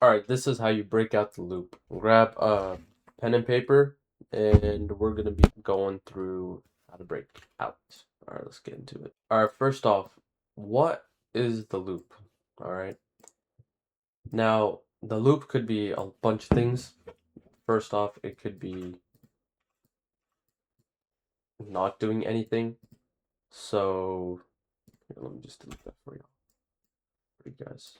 Alright, this is how you break out the loop. Grab a pen and paper, and we're gonna be going through how to break out. Alright, let's get into it. Alright, first off, what is the loop? Alright, now the loop could be a bunch of things. First off, it could be not doing anything. So, here, let me just delete that for you guys.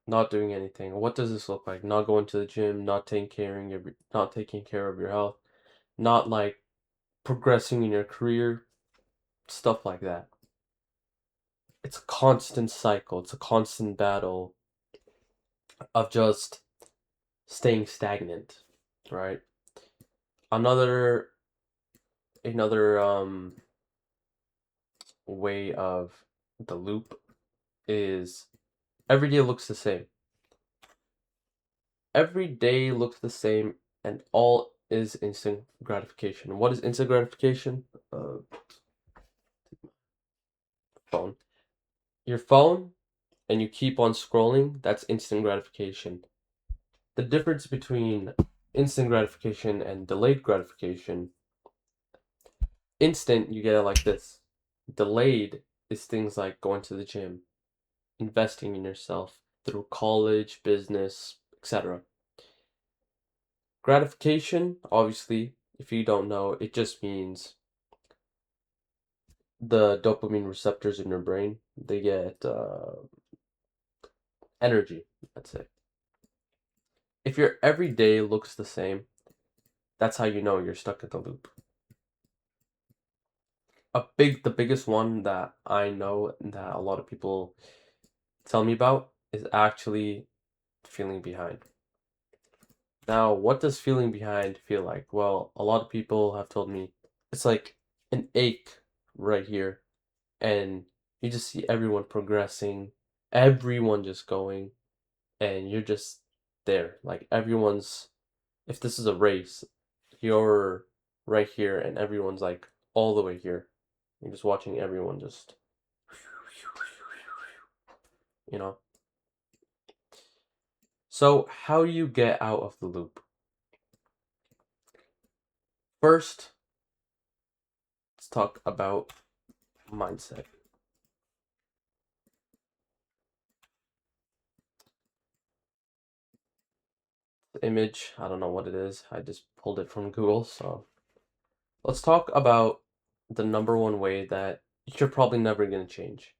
Not doing anything. What does this look like? Not going to the gym, not taking care of your health, not like progressing in your career, stuff like that. It's a constant cycle, it's a constant battle of just staying stagnant, right? Another way of the loop is every day looks the same. Every day looks the same and all is instant gratification. What is instant gratification? Phone. Your phone and you keep on scrolling, that's instant gratification. The difference between instant gratification and delayed gratification, instant, you get it like this. Delayed is things like going to the gym, investing in yourself through college, business, etc. Gratification, obviously, if you don't know, it just means the dopamine receptors in your brain, they get energy, let's say. If your everyday looks the same, that's how you know you're stuck in the loop. The biggest one that I know that a lot of people tell me about is actually feeling behind. Now, what does feeling behind feel like? Well, a lot of people have told me it's like an ache right here, and you just see everyone progressing, everyone just going, and you're just there. Like if this is a race, you're right here, and everyone's like all the way here. You're just watching everyone just, you know. So, how do you get out of the loop? First, let's talk about mindset. The image, I don't know what it is. I just pulled it from Google. So, let's talk about the number one way that you're probably never going to change.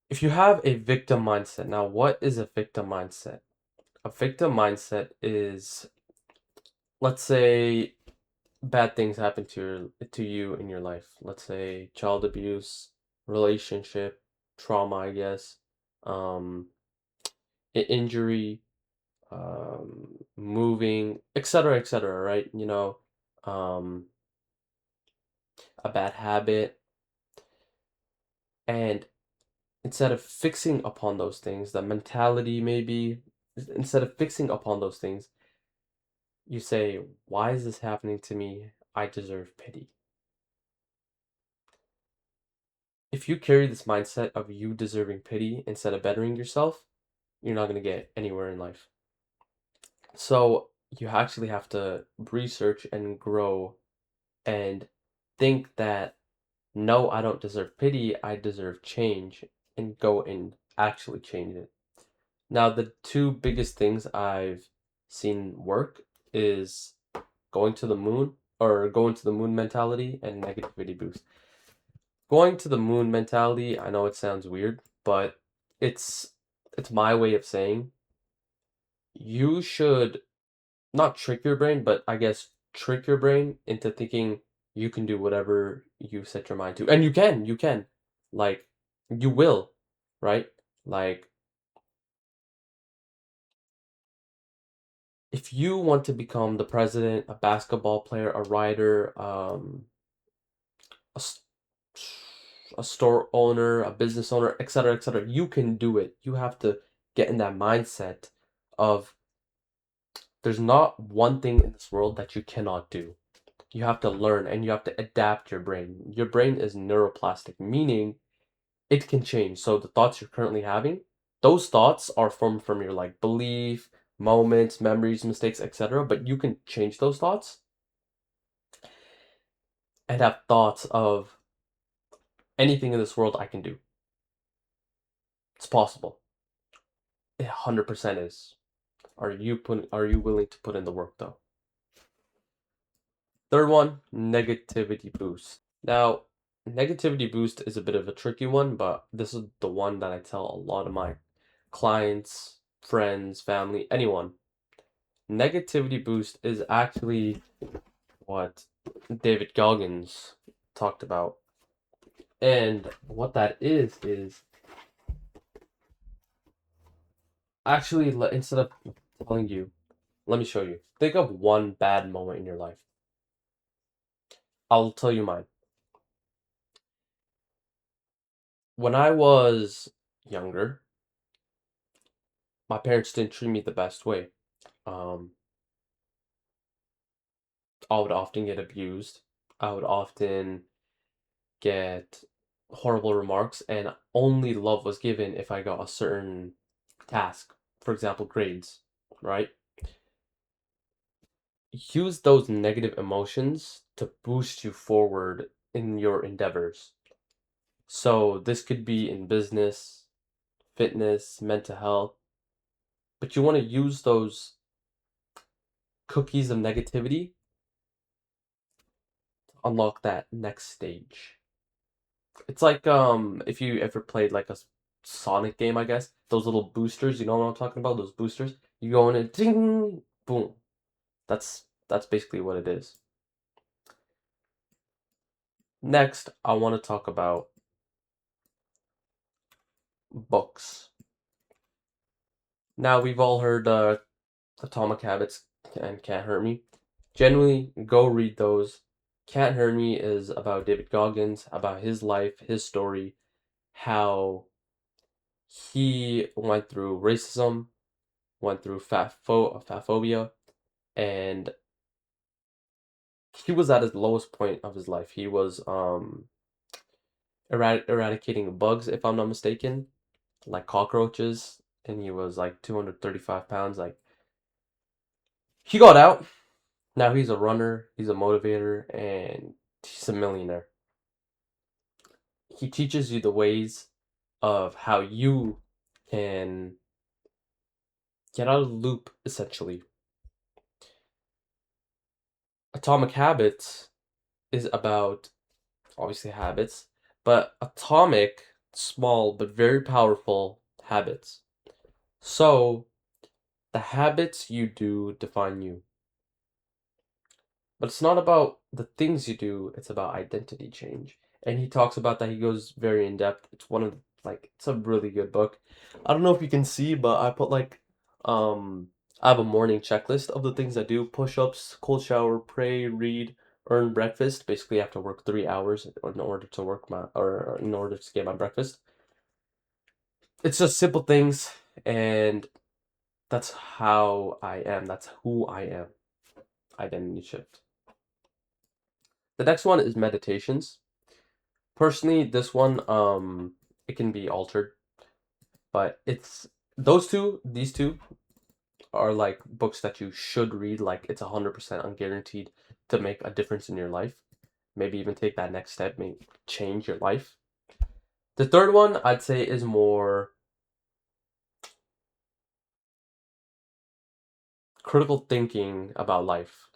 If you have a victim mindset, now what is a victim mindset? A victim mindset is, let's say, bad things happen to you in your life. Let's say child abuse, relationship, trauma, I guess, um, injury, moving, etc., right? A bad habit, and instead of fixing upon those things, the mentality maybe, instead of fixing upon those things, you say, "Why is this happening to me? I deserve pity." If you carry this mindset of you deserving pity instead of bettering yourself, you're not going to get anywhere in life. So you actually have to research and grow and think that no, I don't deserve pity, I deserve change, and go and actually change it. Now, the two biggest things I've seen work is going to the moon or going to the moon mentality and negativity boost. Going to the moon mentality, I know it sounds weird, but it's it's my way of saying you should not trick your brain, but I guess trick your brain into thinking you can do whatever you set your mind to. And you can. Like, you will, right? Like, if you want to become the president, a basketball player, a writer, a, a store owner, a business owner, etc., you can do it. You have to get in that mindset of there's not one thing in this world that you cannot do. You have to learn and you have to adapt your brain. Your brain is neuroplastic, meaning it can change. So the thoughts you're currently having, Those thoughts are formed from your like belief, moments, memories, mistakes, etc. But you can change those thoughts and have thoughts of anything in this world I can do. It's possible. It 100% is. Are you willing to put in the work though? Third one, negativity boost. Now, negativity boost is a bit of a tricky one, but this is the one that I tell a lot of my clients, friends, family, anyone. Negativity boost is actually what David Goggins talked about. And what that is actually, instead of telling you, let me show you. Think of one bad moment in your life. I'll tell you mine. When I was younger, my parents didn't treat me the best way. Um, I would often get abused. I would often get horrible remarks, and only love was given if I got a certain task. For example, grades, right? Use those negative emotions to boost you forward in your endeavors. So this could be in business, fitness, mental health, but you want to use those cookies of negativity to unlock that next stage. It's like if you ever played like a Sonic game, I guess. Those little boosters, you know what I'm talking about? Those boosters. You go in and ding, boom. That's basically what it is. Next, I want to talk about books. Now we've all heard Atomic Habits and Can't Hurt Me. Generally, go read those. Can't Hurt Me is about David Goggins, about his life, his story, how he went through racism, went through fat phobia, and he was at his lowest point of his life. He was eradicating bugs, if I'm not mistaken, like cockroaches, and he was like 235 pounds. Like he got out. Now he's a runner, he's a motivator, and he's a millionaire. He teaches you the ways of how you can get out of the loop, essentially. Atomic Habits is about obviously habits, but atomic, small but very powerful habits. So the habits you do define you. But it's not about the things you do, it's about identity change. And he talks about that, he goes very in depth. It's one of like it's a really good book. I don't know if you can see, but I put like I have a morning checklist of the things I do: push-ups, cold shower, pray, read, earn breakfast. Basically, I have to work 3 hours in order to work my or in order to get my breakfast. It's just simple things, and that's how I am. That's who I am. Identity shift. The next one is meditations. Personally, this one, it can be altered, but it's these two are like books that you should read. Like it's 100% unguaranteed to make a difference in your life. Maybe even take that next step, maybe change your life. The third one I'd say is more critical thinking about life.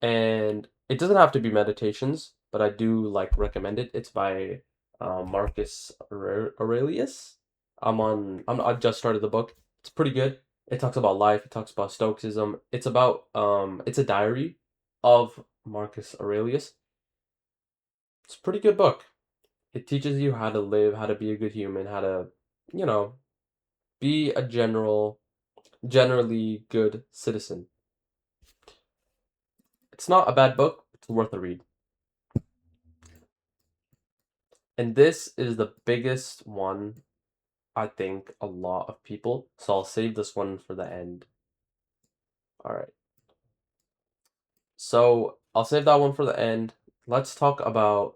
And it doesn't have to be meditations, but I do like recommend it. It's by Marcus Aurelius. I just started the book. It's pretty good. It talks about life. It talks about Stoicism. It's a diary of Marcus Aurelius. It's a pretty good book. It teaches you how to live, how to be a good human, how to, you know, be a generally good citizen. It's not a bad book. It's worth a read. And this is the biggest one, I think, a lot of people. So I'll save this one for the end. All right. So I'll save that one for the end. Let's talk about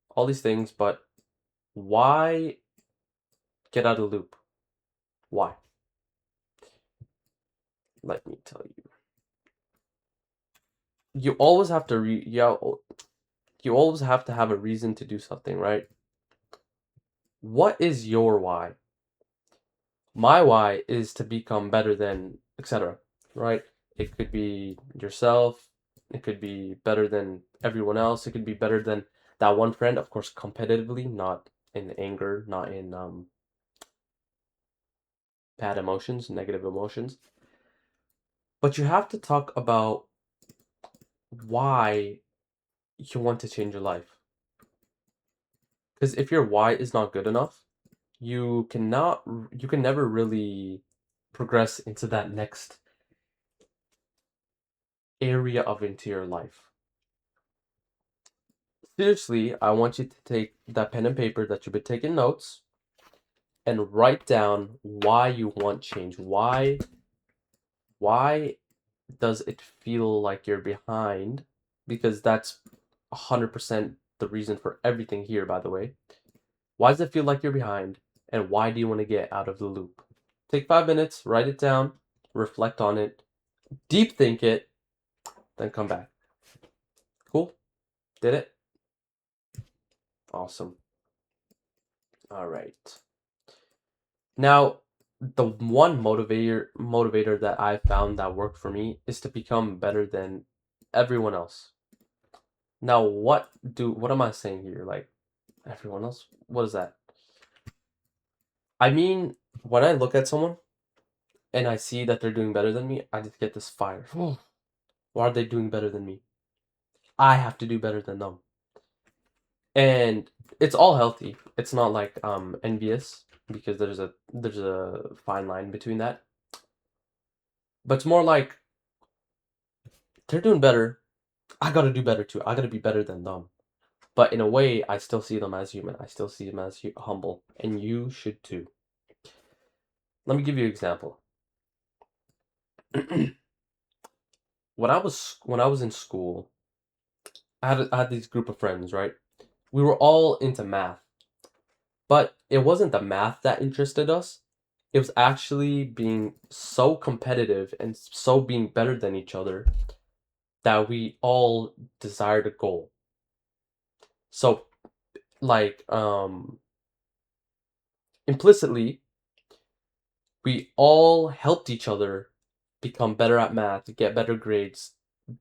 all these things, but why get out of the loop? Why? Let me tell you. You always have to you always have to have a reason to do something, right? What is your why? My why is to become better than etc. Right? It could be yourself, it could be better than everyone else, it could be better than that one friend, of course, competitively, not in anger, not in bad emotions, negative emotions. But you have to talk about why you want to change your life. Because if your why is not good enough, you can never really progress into that next area of into your life. Seriously, I want you to take that pen and paper that you've been taking notes and write down why you want change. Why does it feel like you're behind? Because that's 100% the reason for everything here, by the way. Why does it feel like you're behind? And why do you want to get out of the loop? Take 5 minutes, write it down, reflect on it, deep think it, then come back. Cool? Did it? Awesome. All right. Now, the one motivator that I found that worked for me is to become better than everyone else. Now, what am I saying here? Like everyone else? What is that? I mean, when I look at someone and I see that they're doing better than me, I just get this fire. Why are they doing better than me? I have to do better than them. And it's all healthy. It's not like envious because there's a fine line between that. But it's more like they're doing better. I gotta do better too. I gotta be better than them. But in a way, I still see them as human. I still see them as humble, and you should too. Let me give you an example. When I was in school, I had this group of friends, right? We were all into math, but it wasn't the math that interested us. It was actually being so competitive and so being better than each other that we all desired a goal. So, like, implicitly, we all helped each other become better at math, get better grades,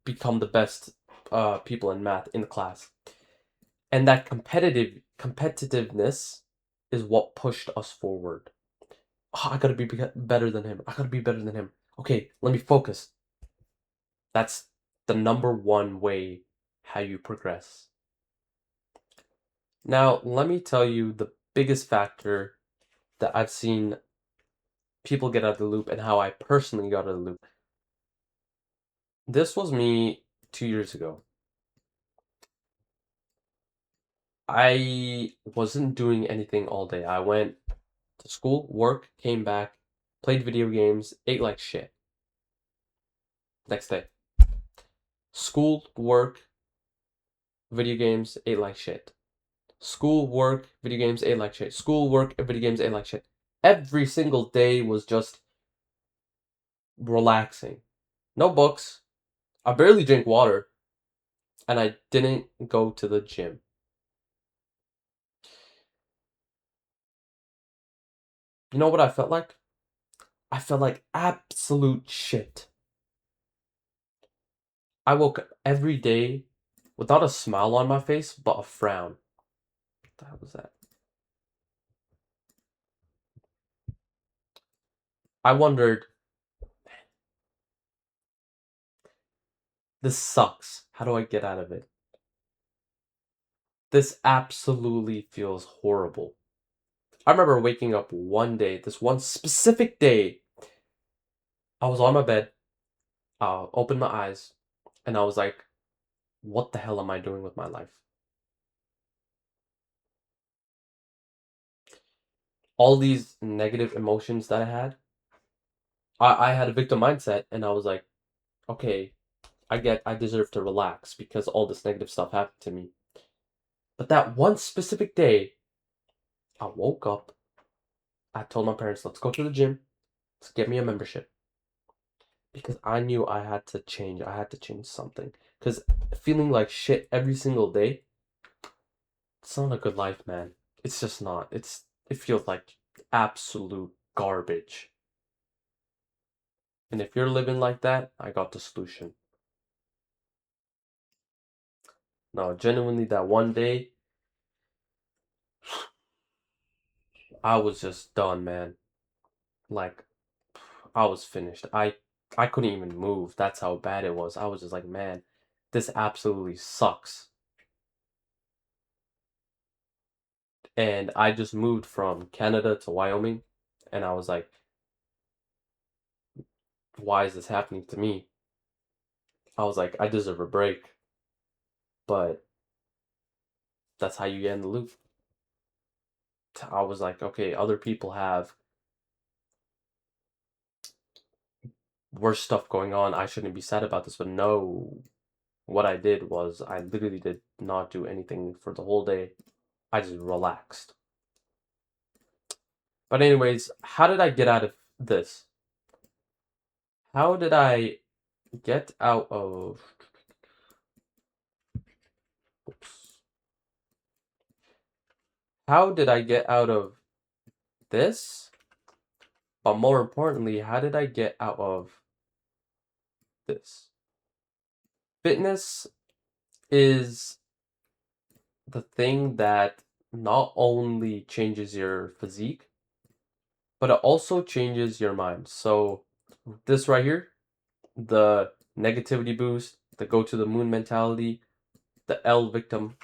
become the best people in math in the class. And that competitiveness is what pushed us forward. Oh, I gotta be better than him. I gotta be better than him. Okay, let me focus. That's the number one way how you progress. Now, let me tell you the biggest factor that I've seen people get out of the loop and how I personally got out of the loop. This was me 2 years ago. I wasn't doing anything all day. I went to school, work, came back, played video games, ate like shit. Next day. School, work, video games, ate like shit. School, work, video games, ate like shit. School, work, video games, ate like shit. Every single day was just relaxing. No books. I barely drink water. And I didn't go to the gym. You know what I felt like? I felt like absolute shit. I woke up every day without a smile on my face, but a frown. What the hell was that? I wondered, this sucks. How do I get out of it? This absolutely feels horrible. I remember waking up one day, this one specific day. I was on my bed, opened my eyes, and I was like, what the hell am I doing with my life? All these negative emotions that I had, I had a victim mindset, and I was like, okay, I deserve to relax because all this negative stuff happened to me. But that one specific day, I woke up I told my parents, let's go to the gym. Let's get me a membership. Because I knew I had to change. I had to change something. Because feeling like shit every single day, it's not a good life, man. It's just not. It feels like absolute garbage. And if you're living like that, I got the solution. No, genuinely, that one day, I was just done, man. Like, I was finished. I couldn't even move. That's how bad it was. I was just like, man, this absolutely sucks. And I just moved from Canada to Wyoming, and I was like, why is this happening to me? I was like, I deserve a break, but that's how you get in the loop. I was like, okay, other people have worse stuff going on. I shouldn't be sad about this, but no. What I did was I literally did not do anything for the whole day. I just relaxed. But anyways, how did I get out of this? How did I get out of oops. How did I get out of this? But more importantly, how did I get out of this? Fitness is the thing that not only changes your physique, but it also changes your mind. So this right here, the negativity boost, the go to the moon mentality, the L victim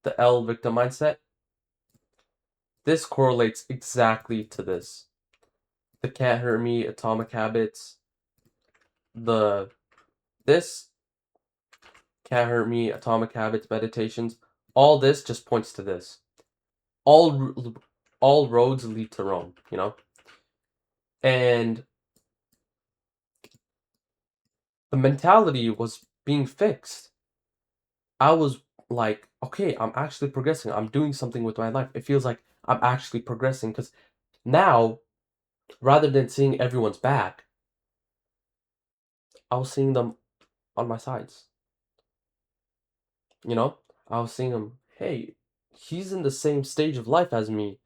mindset, this correlates exactly to this. The can't hurt me, atomic habits, the this can't hurt me, atomic habits, meditations, all this just points to this. All all roads lead to Rome, you know? And the mentality was being fixed. I was like, okay, I'm actually progressing. I'm doing something with my life. It feels like I'm actually progressing because now, rather than seeing everyone's back, I was seeing them on my sides. You know, I was seeing them, hey, he's in the same stage of life as me,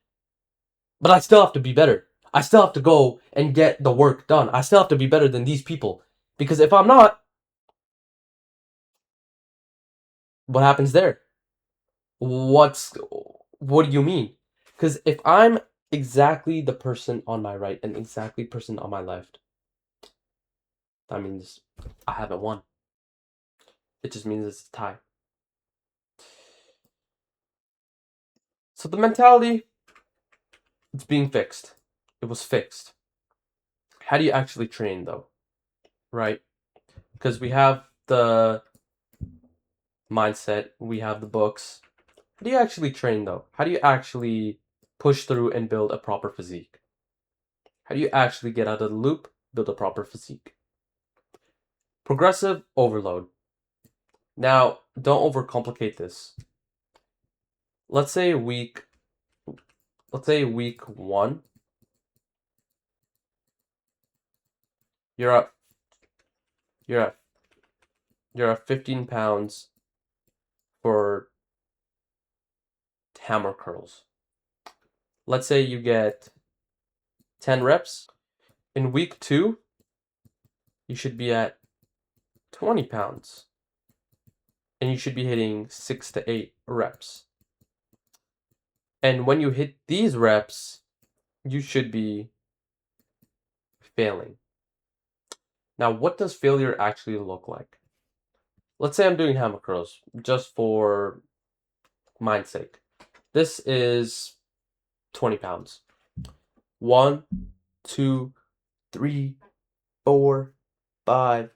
but I still have to be better. I still have to go and get the work done. I still have to be better than these people. Because if I'm not, what happens there? What's what do you mean? Because if I'm exactly the person on my right and exactly person on my left, that means I haven't won. It just means it's a tie. So the mentality, it's being fixed. It was fixed. How do you actually train though? Right? Because we have the mindset, we have the books. How do you actually train though? How do you actually push through and build a proper physique? How do you actually get out of the loop, build a proper physique? Progressive overload. Now, don't overcomplicate this. Let's say week let's say week 1, you're at you're at you're at 15 pounds for hammer curls. Let's say you get 10 reps. In week 2, you should be at 20 pounds. And you should be hitting 6 to 8 reps. And when you hit these reps, you should be failing. Now, what does failure actually look like? Let's say I'm doing hammer curls just for mind's sake. This is 20 pounds. 1, 2, 3, 4, 5,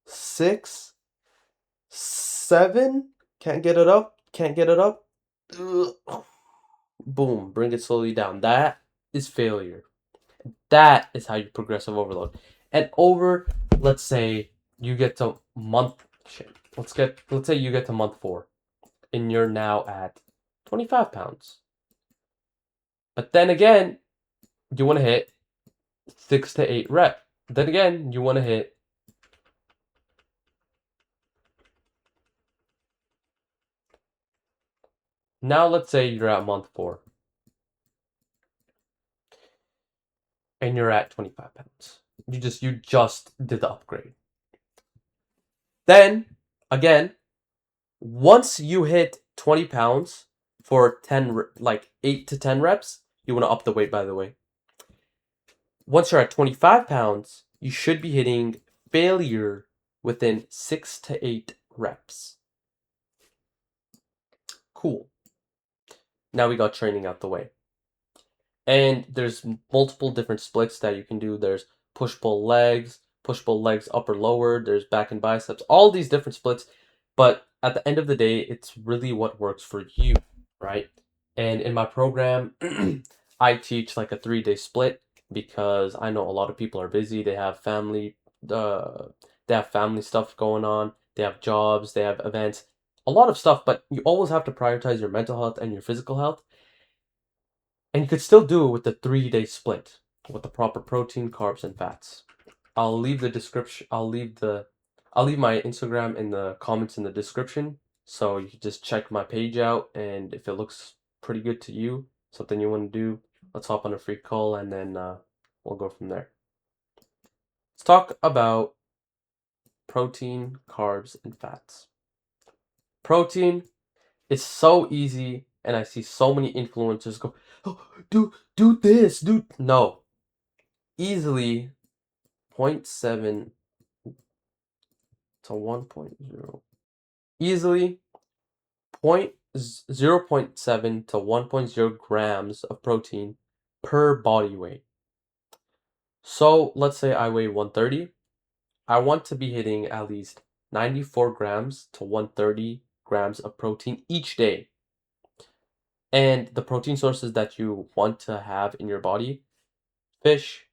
6, 7. Can't get it up. Can't get it up. Ugh. Boom. Bring it slowly down. That is failure. That is how you progressive overload. And let's say you get to month shit. Let's say you get to month 4 and you're now at 25 pounds. But then again, you want to hit 6 to 8 reps. Then again, you want to hit. Now let's say you're at month 4 and you're at 25 pounds. You just did the upgrade. Then again, once you hit 20 pounds for 10 like 8 to 10 reps, you want to up the weight, by the way. Once you're at 25 pounds, you should be hitting failure within 6 to 8 reps. Cool. Now we got training out the way. And there's multiple different splits that you can do. There's push-pull legs upper lower, there's back and biceps, all these different splits. But at the end of the day, it's really what works for you, right? And in my program, I teach like a 3-day split because I know a lot of people are busy. Uh, they have family stuff going on. They have jobs. They have events. A lot of stuff. But you always have to prioritize your mental health and your physical health. And you could still do it with the 3-day split with the proper protein, carbs, and fats. I'll leave the description. I'll leave my Instagram in the comments in the description, so you can just check my page out. And if it looks pretty good to you, something you want to do, let's hop on a free call, and then we'll go from there. Let's talk about protein, carbs, and fats. Protein is so easy, and I see so many influencers go, "Oh, do this, do." No, easily 0.7 to 1.0. Easily 0.7 to 1.0 grams of protein per body weight. So let's say I weigh 130. I want to be hitting at least 94 grams to 130 grams of protein each day. And the protein sources that you want to have in your body: fish,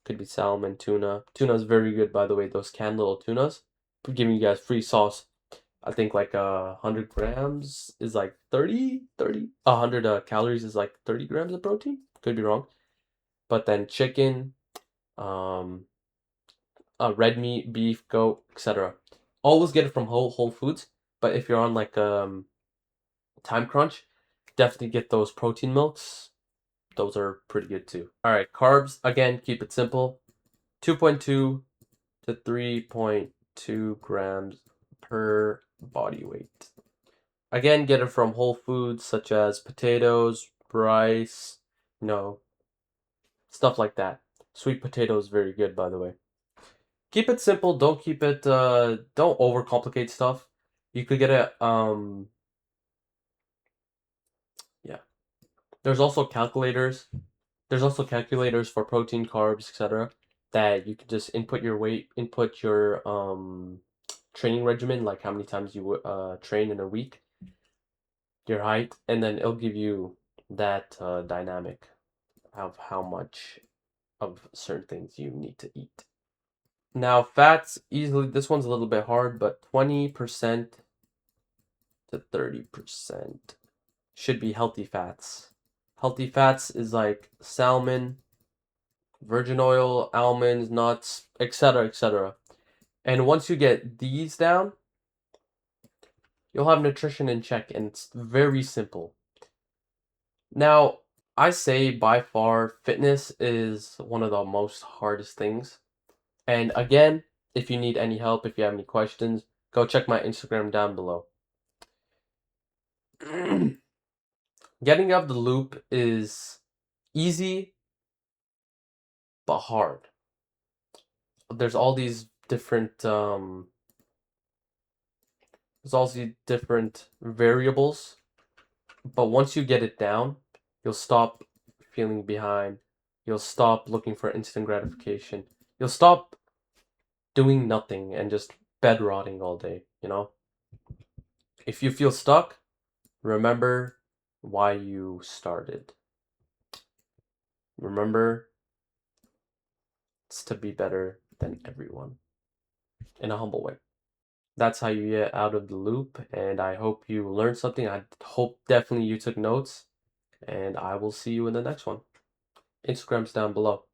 could be salmon, tuna. Tuna is very good, by the way, those canned little tunas. I'm giving you guys free sauce. I think like 100 grams is like 100 calories is like 30 grams of protein. Could be wrong. But then chicken, um, red meat, beef, goat, etc. Always get it from Whole Foods. But if you're on like time crunch, definitely get those protein milks. Those are pretty good too. All right, carbs, again, keep it simple. 2.2 to 3.2 grams per body weight. Again, get it from whole foods such as potatoes, rice, you know, stuff like that. Sweet potato is very good, by the way. Keep it simple. Don't keep it. Don't overcomplicate stuff. You could get it. Yeah. There's also calculators. There's also calculators for protein, carbs, etc. That you can just input your weight, input your training regimen, like how many times you train in a week, your height, and then it'll give you that dynamic of how much of certain things you need to eat. Now, fats, easily, this one's a little bit hard, but 20% to 30% should be healthy fats. Healthy fats is like salmon, virgin oil, almonds, nuts, etc., etc. And once you get these down, you'll have nutrition in check, and it's very simple. Now, I say by far fitness is one of the most hardest things. And again, if you need any help, if you have any questions, go check my Instagram down below. Getting out of the loop is easy but hard. There's all these different variables, but once you get it down, you'll stop feeling behind. You'll stop looking for instant gratification. You'll stop doing nothing and just bed rotting all day, you know? If you feel stuck, remember why you started. Remember, it's to be better than everyone in a humble way. That's how you get out of the loop, and I hope you learned something. I hope definitely you took notes, and I will see you in the next one. Instagram's down below.